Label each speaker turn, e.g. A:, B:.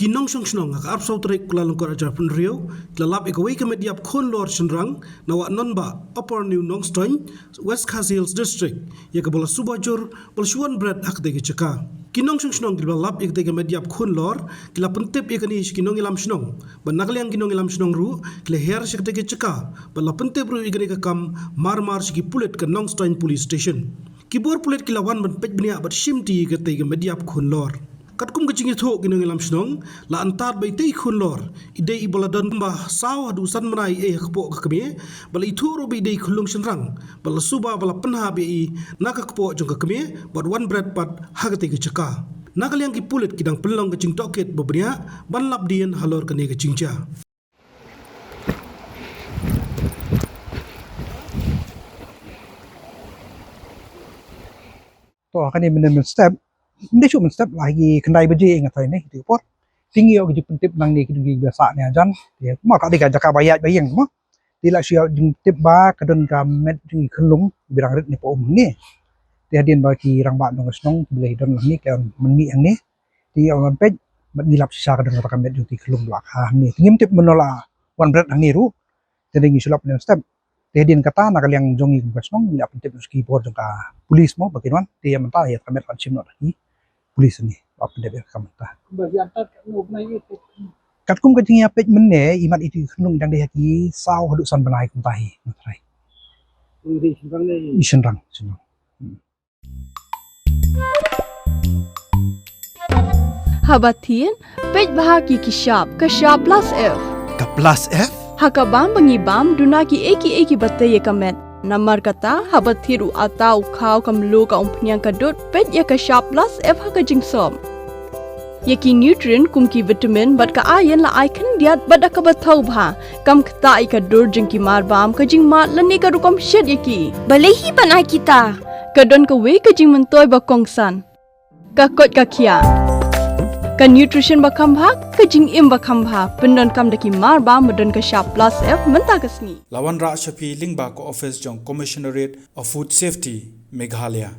A: Kinong Shongnong ak Arab Sautrik Kuala Lumpur Ajar Pun Rio lalap ikawai ke Metïap Khun-Lor Shynrang nawa Nonbah Upper New Nongstoin West Khas Hills District ya ke bola Suba jur bolsuan Bret ak dege ceka Kinong Shongnong lalap ik dege Metïap Khun-Lor kila pentip ya kani kinong ilam Shynong banakliang kinong ilam Shynong ru kila her sik dege ceka bala pentip ru igani ke kam mar siki pulit ke Nongstoin Police Station kibor pulit kila wan ban pej bnia bat shimti ke dege Metïap Khun-Lor Katkum kecing itu kinong ilam Shynong la antar baitei Khun-Lor idei ibaladon mbah saw dusan menai Kpoh Kmie bala itu robi idei khulung Shynrang bala Suba bala Pynhap naka Kpoh jong Kmie bat wan Bret pat hagate ke ceka nakaliang ki pulit kidang pelong kecing toket babria ban labdien halor kene kecing cha
B: to akan ini step Hindi cuma step lagi kendai beji ingat saya ni di port tinggi aku jumpa tip nang ni kini biasa ni ajan dia mak tak diga jaka bayar bayang mah tidak siap tip ba kedon kamet di kelung birang rit ni po ni dia Hadien bagi rang ba nong snong boleh don ni kan meni yang ni di orang pej ngilap sisa kedon kata kamet di kelung belakang ni tinggi tip menolak one Bret nang ni ru jadi ngisulap ni step dia Hadien kata nak yang jongi kesnong tidak penting meski port jangka polis mau bagaimana dia mentah ya kamet kan simnot lagi polis ni apa dia berkata
C: bagi antar nubnai itu
B: katkum kecing ya pej menne imat itu nung jang dia ki saw haduk san benai kum tahi natrai
C: di Shynrang ni
B: Shynrang
D: Hadien pej bahagi kishap plus F
E: Ka plus F?
D: hakabam bangibam dunaki eki batay kamet Namar kata habat thiru atau kau kamlu ka umpnyang kadut pet ya ka sharp plus F ha ka jingsom. Yaki nutrient kum ki vitamin bat ka iron la icon diat bat ka bathau bha kam kta I ka dur jing ki mar bam ka jing mat lani ka rukom shed yaki.
F: Balehi panai kita.
D: Ka don ka we ka jing mentoy ba kongsan. Ka kot ka kia. Ka nutrition ba kam bha ka jing im ba kam bha pendon kam daki mar bam don ka sharp plus F menta ka sni.
E: Lawan Ra Shafi Lingba ko office jong Commissionerate of Food Safety Meghalaya.